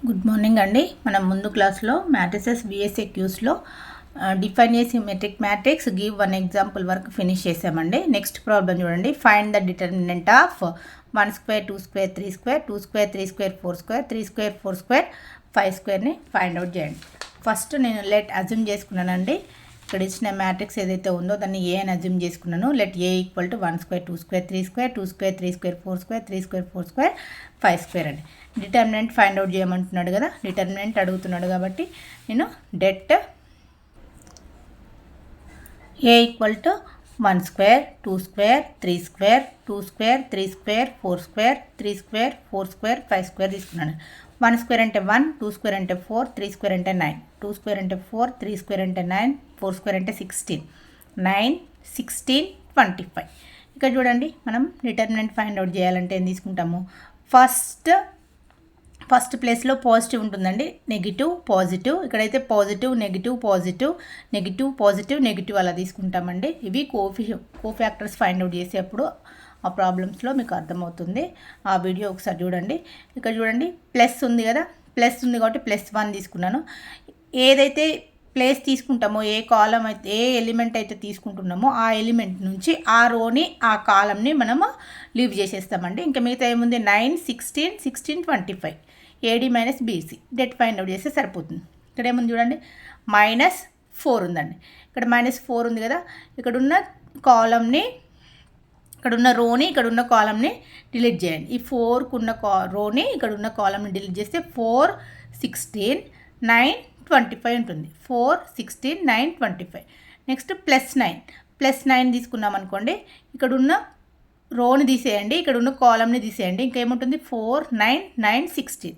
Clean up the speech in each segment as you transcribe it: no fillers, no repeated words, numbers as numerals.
Good morning అండి. మనం ముందు క్లాస్లో మ్యాట్రిసెస్ బిఎస్ఏ క్యూస్లో డిఫైన్ చేసి metric matrix give one example వరకు ఫినిష్ చేసామండి. నెక్స్ట్ ప్రాబ్లం చూడండి. Find the determinant of 1 square 2 square 3 square 2 square 3 square 4 square 3 square 4 square 5 స్క్వేర్ని ఫైండ్ అవుట్ చేయండి. ఫస్ట్ నేను లెట్ అజ్యూమ్ చేసుకున్నానండి. ఇక్కడ ఇచ్చిన మ్యాట్రిక్స్ ఏదైతే ఉందో దాన్ని ఏ అని అజ్యూమ్ చేసుకున్నాను. Let A equal to 1 square 2 square 3 square 2 square 3 square 4 square 3 square 4 square 5 square అండి. డిటర్మినెంట్ ఫైండ్ అవుట్ చేయమంటున్నాడు కదా, డిటర్మినెంట్ అడుగుతున్నాడు కాబట్టి నేను det A equal to 1 square 2 square 3 square 2 square 3 square 4 square 3 square 4 square 5 square తీసుకున్నాను. 1 square అంటే 1, 2 square అంటే 4, 3 square అంటే 9, 2 స్క్వేర్ అంటే 4, 3 స్క్వేర్ అంటే 9, 4 స్క్వేర్ అంటే 16, 9, 16, 25. ఇక్కడ చూడండి, మనం డిటర్మినెంట్ ఫైండ్ అవుట్ చేయాలంటే ఏం తీసుకుంటాము? ఫస్ట్ ప్లేస్లో పాజిటివ్ ఉంటుందండి, నెగిటివ్ పాజిటివ్. ఇక్కడైతే positive negative positive negative positive negative అలా తీసుకుంటామండి. ఇవి కోఫ్యాక్టర్స్ ఫైండ్ అవుట్ చేసేప్పుడు ఆ ప్రాబ్లమ్స్లో మీకు అర్థమవుతుంది. ఆ వీడియో ఒకసారి చూడండి. ఇక్కడ చూడండి, ప్లస్ ఉంది కదా, ప్లస్ ఉంది కాబట్టి +1 తీసుకున్నాను. ఏదైతే ప్లేస్ తీసుకుంటామో, ఏ కాలం అయితే ఏ ఎలిమెంట్ అయితే తీసుకుంటున్నామో ఆ ఎలిమెంట్ నుంచి ఆ రోని ఆ కాలంని మనము లీవ్ చేసేస్తామండి. ఇంకా మిగతా ఏముంది? 9, 16, 16, 25 AD minus BC debt find out చేస్తే సరిపోతుంది. ఇక్కడ ఏముంది చూడండి, -4 ఉందండి. ఇక్కడ -4 ఉంది కదా, ఇక్కడున్న కాలంని ఇక్కడున్న రోని ఇక్కడున్న కాలంని డిలీట్ చేయండి. ఈ 4కు ఉన్న రోని ఇక్కడున్న కాలంని డిలీట్ చేస్తే 4, 16, 9, 25 ఉంటుంది. 4, 16, 9, 25. నెక్స్ట్ +9 తీసుకున్నాం అనుకోండి, ఇక్కడున్న రోని తీసేయండి, ఇక్కడున్న కాలంని తీసేయండి. ఇంకేముంటుంది? 4, 9, 9, 16.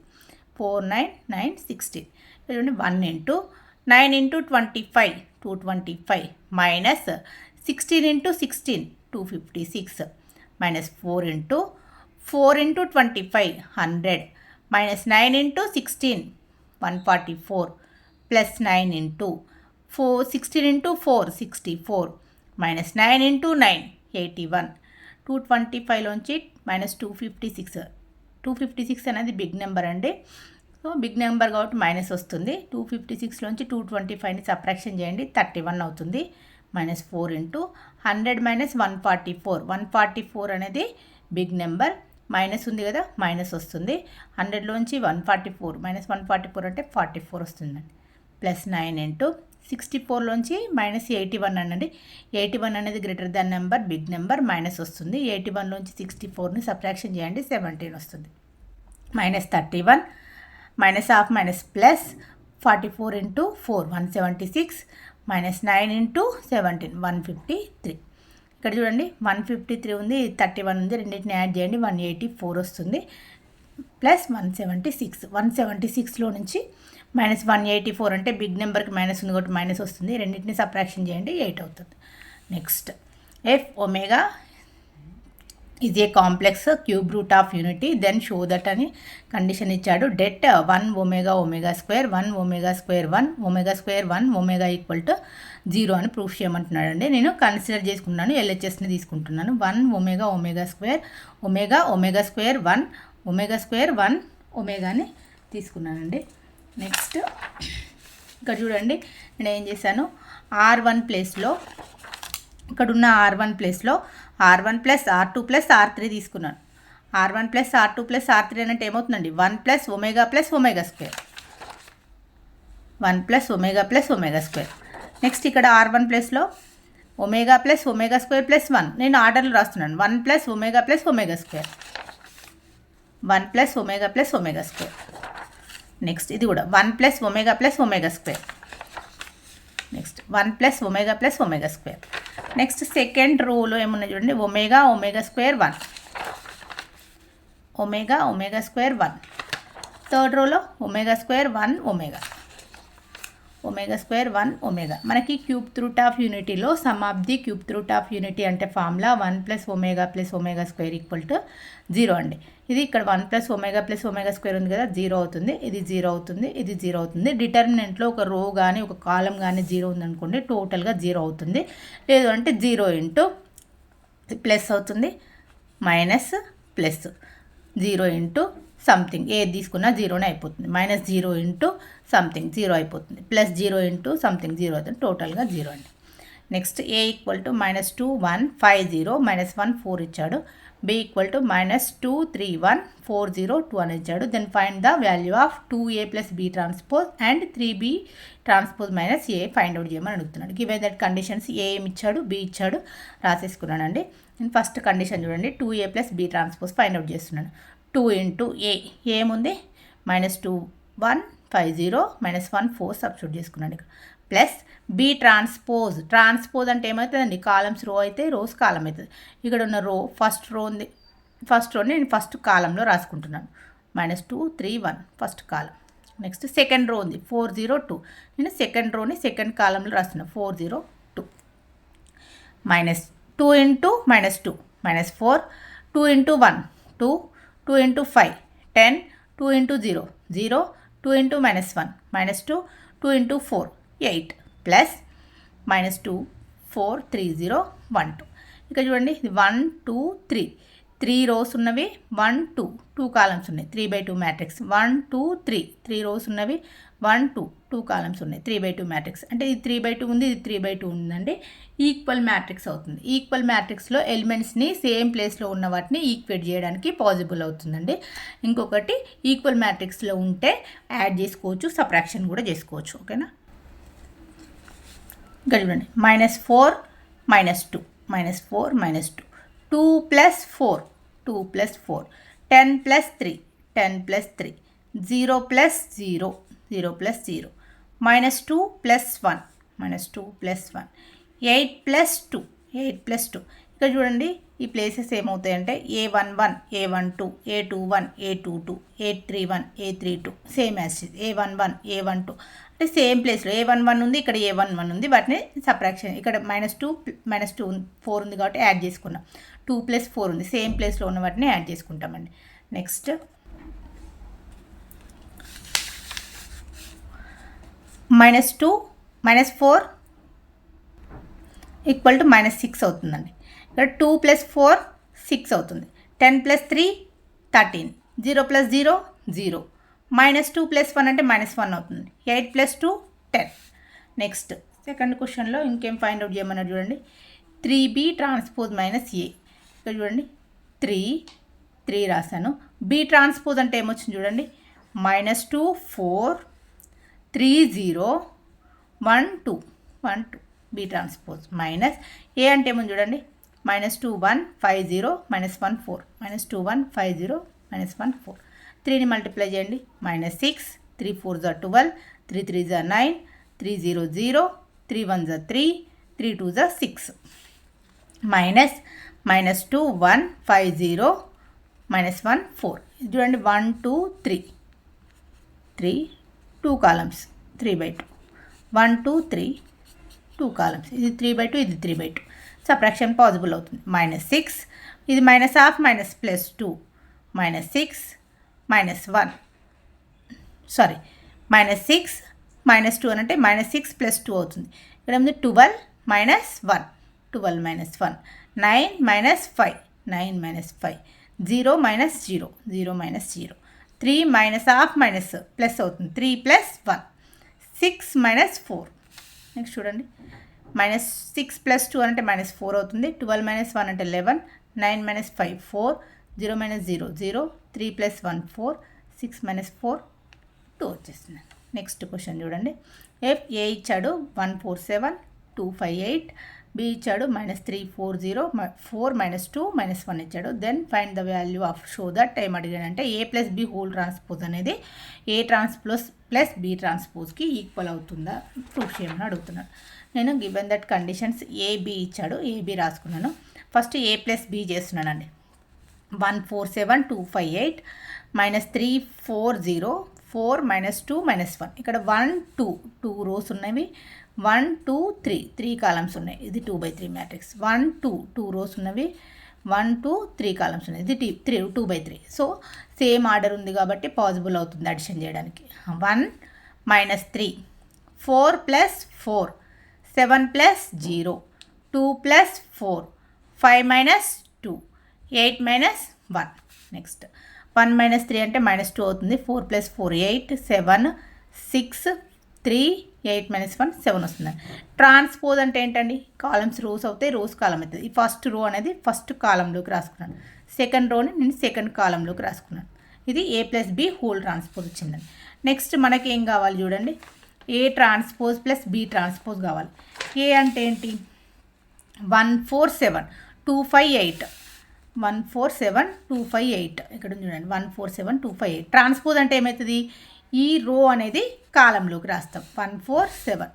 4, 9, 9, 16. చూడండి, 1 into 9 into 25 225 minus 16 into 16 256 minus 4 into 25 100 minus 9 into 16 144 plus 9 into 16 into 4 64 minus 9 into 9 81 225లోంచి -256 అనేది బిగ్ నెంబర్ అండి. సో బిగ్ నెంబర్ కాబట్టి మైనస్ వస్తుంది. 256లోంచి 225ని సబ్ట్రాక్షన్ చేయండి, 31 అవుతుంది. -4 ఇంటూ 100 మైనస్ 144 అనేది బిగ్ నెంబర్. మైనస్ ఉంది కదా, మైనస్ వస్తుంది. 100లోంచి 144 -144 అంటే 44 వస్తుందండి. +9 ఇంటూ 64లోంచి -81 అనండి. 81 అనేది greater than number, big number, minus వస్తుంది. 81లోంచి 64ని సబ్ట్రాక్షన్ చేయండి, 17 వస్తుంది. -31 -half +44 ఇంటూ 4 176 -9 ఇంటూ 17 153. ఇక్కడ చూడండి, 153 ఉంది, 31 ఉంది, రెండింటిని యాడ్ చేయండి, 184 వస్తుంది. ప్లస్ 176లో నుంచి -184 అంటే బిగ్ నెంబర్కి మైనస్ ఉంది కాబట్టి మైనస్ వస్తుంది. రెండింటిని సబ్ట్రాక్షన్ చేయండి, 8 అవుతుంది. నెక్స్ట్, ఎఫ్ ఒమేగా ఇది a complex cube root of unity then show that అని కండిషన్ ఇచ్చాడు. Det 1 omega square 1 omega square 1 omega square 1 omega equal to 0 అని ప్రూఫ్ చేయమంటున్నాడు అండి. నేను కన్సిడర్ చేసుకున్నాను, ఎల్హెచ్ఎస్ని తీసుకుంటున్నాను. 1 omega square omega square 1 omega square 1 ఒమేగాని తీసుకున్నానండి. నెక్స్ట్, ఇక్కడ చూడండి, నేను ఏం చేశాను, R1 ప్లేస్లో ఇక్కడున్న R1 ప్లేస్లో R1 + R2 + R3 తీసుకున్నాను. R1 + R2 + R3 అంటే ఏమవుతుందండి? 1 + omega omega square 1 + omega square. Next, ఇక్కడ R1 ప్లేస్లో ఒమేగా స్క్వేర్ +1 నేను ఆర్డర్లో రాస్తున్నాను. 1 + omega omega square 1 + omega square. Next, ఇది కూడా 1 + omega omega square. Next, 1 + omega square. Next, second రోలో ఏమున్నాయి చూడండి, omega square 1 omega square 1. Third రోలో omega square 1 omega square 1 omega. మనకి క్యూబ్ రూట్ ఆఫ్ యూనిటీలో sum of the cube root of unity అంటే formula 1 + omega square equal to 0 అండి. ఇది ఇక్కడ 1 + ఒమేగా స్క్వేర్ ఉంది కదా, 0 అవుతుంది. ఇది 0 అవుతుంది, ఇది 0 అవుతుంది. డిటర్మినెంట్లో ఒక రో కానీ ఒక కాలం కానీ 0 ఉందనుకోండి, టోటల్గా 0 అవుతుంది. లేదు అంటే 0 ఇంటూ ప్లస్ అవుతుంది, మైనస్ ప్లస్ 0 ఇంటూ సంథింగ్, ఏది తీసుకున్నా జీరోనే అయిపోతుంది. -0 ఇంటూ సంథింగ్ 0 అయిపోతుంది, +0 ఇంటూ సంథింగ్ 0 అవుతుంది, టోటల్గా 0 అండి. నెక్స్ట్ A = -2 1 5 0 -1 4 ఇచ్చాడు. B = -2 3 1 4 0 2 అని ఇచ్చాడు. Then find the value of 2A + B transpose and 3B transpose - A find out చేయమని అడుగుతున్నాడు. గివెన్ దట్ కండిషన్స్ A ఏమి ఇచ్చాడు, B ఇచ్చాడు, రాసేసుకున్నానండి. నేను ఫస్ట్ కండిషన్ చూడండి, 2A + B transpose find out చేస్తున్నాను. 2 ఇంటూ A ఏముంది, -2 1 5 0 -1 4 సబ్స్టిట్యూట్ చేసుకున్నాను ఇక్కడ, ప్లస్ B ట్రాన్స్పోజ్ అంటే ఏమవుతుందండి, కాలమ్స్ రో అయితే రోస్ కాలం అవుతుంది. ఇక్కడ ఉన్న రో ఫస్ట్ రోని నేను ఫస్ట్ కాలంలో రాసుకుంటున్నాను. -2 3 1 ఫస్ట్ కాలం. నెక్స్ట్ సెకండ్ రో ఉంది 4 0 2, నేను సెకండ్ రోని సెకండ్ కాలంలో రాస్తున్నాను 4 0 2. -2 into -2 -4, 2 into 1 2, 2 into 5 10, 2 into 0 0, 2 into -1 -2, 2 into 4 8, plus -2 4 3 0 1 2. ఇక్కడ చూడండి 1 2 3 రోస్ ఉన్నవి, 1 2 2 కాలమ్స్ ఉన్నాయి, 3/2 మ్యాట్రిక్స్. 1 2 3 రోస్ ఉన్నవి, 1 2 2 కాలమ్స్ ఉన్నాయి, 3/2 మ్యాట్రిక్స్. అంటే ఇది 3/2 ఉంది, ఇది 3/2 ఉందండి, ఈక్వల్ మ్యాట్రిక్స్ అవుతుంది. ఈక్వల్ మ్యాట్రిక్స్లో ఎలిమెంట్స్ని సేమ్ ప్లేస్లో ఉన్న వాటిని ఈక్వేట్ చేయడానికి పాసిబుల్ అవుతుందండి. ఇంకొకటి ఈక్వల్ మ్యాట్రిక్స్లో ఉంటే యాడ్ చేసుకోవచ్చు, సబ్ట్రాక్షన్ కూడా చేసుకోవచ్చు. ఓకేనా, ఇక్కడ చూడండి -4 -2 -4 -2 2 + 4 2 + 4 10 + 3 10 + 3 0 + 0 0 + 0 -2 + 1 -2 + 1 8 + 2 8 + 2. ఇక్కడ చూడండి ఈ places ఏమవుతాయంటే A11 A12 A21 A22 A31 A32 same as A11 A12 అంటే సేమ్ ప్లేస్లో A11 ఉంది, ఇక్కడ A11 ఉంది, వాటిని సబ్ట్రాక్షన్ ఇక్కడ -2 4 ఉంది కాబట్టి యాడ్ చేసుకున్నాం. 2 + 4 ఉంది, సేమ్ ప్లేస్లో ఉన్న వాటిని యాడ్ చేసుకుంటామండి. నెక్స్ట్ -2 -4 = -6 అవుతుందండి. ఇక్కడ 2 + 4 6 అవుతుంది, 10 + 3 13, 0 + 0 0, -2 + 1 అంటే -1 అవుతుంది, 8 + 2 10. నెక్స్ట్ సెకండ్ క్వశ్చన్లో ఇంకేం ఫైండ్ అవుట్ చేయమన్నారు చూడండి, 3B ట్రాన్స్పోజ్ - A. ఇక్కడ చూడండి 3 రాశాను. B ట్రాన్స్పోజ్ అంటే ఏమొచ్చింది చూడండి, -2 4 3 0 1 2 1 2 B ట్రాన్స్పోజ్ A అంటే ఏమో చూడండి, -2 1 5 0 -1 4 -2 1 5 0 -1 4. 3ని మల్టిప్లై చేయండి, -6 3 4 = 12 3 3 = 9 3 0 0 3 1 = 3 3 2 = 6 -2 1 5 0 -1 4. ఇది చూడండి 1 2 3 2 కాలమ్స్ 3/2 1 2 3 2 కాలమ్స్, ఇది 3/2 ఇది 3/2, సబ్ట్రాక్షన్ పాసిబుల్ అవుతుంది. -6 ఇది -1 -+2 -6 -1 సారీ -6 -2 అని అంటే -6 + 2 అవుతుంది. ఇక్కడ ఏముంది 12 -1 12 -1 9 -5 9 -5 0 -0 0 -0 3 -1 ప్లస్ అవుతుంది 3 + 1 6 -4. నెక్స్ట్ చూడండి -6 + 2 అంటే -4 అవుతుంది, 12 - 1 అంటే 11 9 - 5 4 0 -0 0 3 + 1 4 6 - 4 2 వచ్చేస్తుంది. నెక్స్ట్ క్వశ్చన్ చూడండి, A ఇచ్చాడు 147 258, B ఇచ్చాడు -3 40 4 -2 -1 ఇచ్చాడు. Then find the value of show that ఏం అడిగాడంటే A + B హోల్ ట్రాన్స్పోజ్ అనేది A ట్రాన్స్పోజ్ + B ట్రాన్స్పోజ్కి ఈక్వల్ అవుతుందా ప్రూఫ్ చేయమని అడుగుతున్నాను. నేను గివెన్ దట్ కండిషన్స్ AB ఇచ్చాడు, AB రాసుకున్నాను. ఫస్ట్ A + B చేస్తున్నానండి. 147 258 -3 40 4 -2 -1. ఇక్కడ 1 2 రోస్ ఉన్నవి, 1 2 3 కాలమ్స్ ఉన్నాయి, ఇది 2/3 మ్యాట్రిక్స్. 1 2 రోస్ ఉన్నవి, 1 2 3 కాలమ్స్ ఉన్నాయి, ఇది 2/3. సో సేమ్ ఆర్డర్ ఉంది కాబట్టి పాసిబుల్ అవుతుంది అడిషన్ చేయడానికి. 1 -3 4 + 4 7 + 0 2 + 4 5 - 2 8 - 1. నెక్స్ట్ 1 మైనస్ 3 అంటే -2 అవుతుంది. 4 + 4 8 7 6 3 8 - 1 7 వస్తుంది. ట్రాన్స్పోజ్ అంటే ఏంటండి? కాలమ్స్ రోస్ అవుతాయి, రోస్ కాలం అవుతుంది. ఈ ఫస్ట్ రో అనేది ఫస్ట్ కాలంలోకి రాసుకున్నాను, సెకండ్ రోని నేను సెకండ్ కాలంలోకి రాసుకున్నాను. ఇది A + B హోల్ ట్రాన్స్పోజ్ వచ్చిందండి. నెక్స్ట్ మనకి ఏం కావాలి చూడండి, A ట్రాన్స్పోజ్ + B ట్రాన్స్పోజ్ కావాలి. ఏ అంటే ఏంటి? 1 4 7 2 5 8 1 4 7 2 5 8 ఇక్కడ చూడండి 1 4 7 2 5 8. ట్రాన్స్పోజ్ అంటే ఏమవుతుంది? ఈ రో అనేది కాలంలోకి రాస్తాం 1 4 7,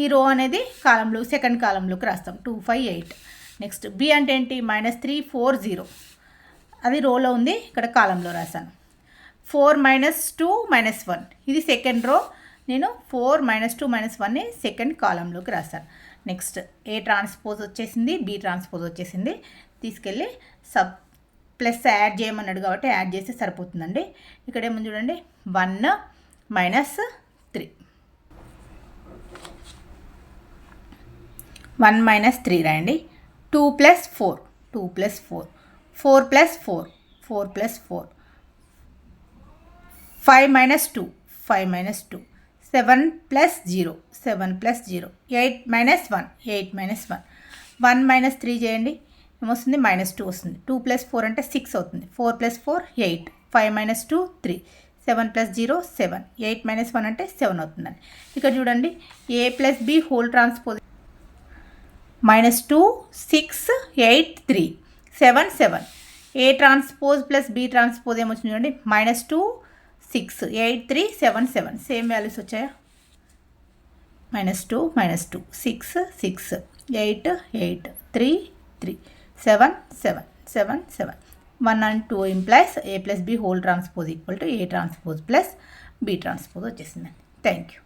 ఈ రో అనేది కాలంలో సెకండ్ కాలంలోకి రాస్తాం 2 5 8. నెక్స్ట్ బి అంటే ఏంటి? -3 4 0, అది రోలో ఉంది, ఇక్కడ కాలంలో రాశాను. 4 - 2 - 1, ఇది సెకండ్ రో, నేను 4 - 2 - 1ని సెకండ్ కాలంలోకి రాశాను. నెక్స్ట్ ఏ ట్రాన్స్పోజ్ వచ్చేసింది, బి ట్రాన్స్పోజ్ వచ్చేసింది. తీసుకెళ్ళి ప్లస్ యాడ్ చేయమన్నాడు కాబట్టి యాడ్ చేస్తే సరిపోతుందండి. ఇక్కడ ఏమో చూడండి 1 - 3 1 - 3 రాయండి. 2 + 4 2 + 4 4 + 4 4 + 4 5 - 2 5 - 2 7 + 0 7 + 0 8 - 1 8 - 1 1 - 3 చేయండి, ఏమొస్తుంది? -2 వస్తుంది. 2 + 4 అంటే 6 అవుతుంది. 4 + 4 8 5 - 2 3 7 + 0 7 8 - 1 అంటే 7 అవుతుందండి. ఇక్కడ చూడండి A + B whole transpose -2 6 8 3 7 7. A transpose + B transpose ఏమొచ్చింది చూడండి, -2 6 8 3 7 7. సేమ్ వాల్యూస్ వచ్చాయా? -2 -2 6 6 8 8 3 3 7 7 7 7. 1 and 2 implies A + B whole transpose = A transpose + B transpose వచ్చేసిందండి. Thank you.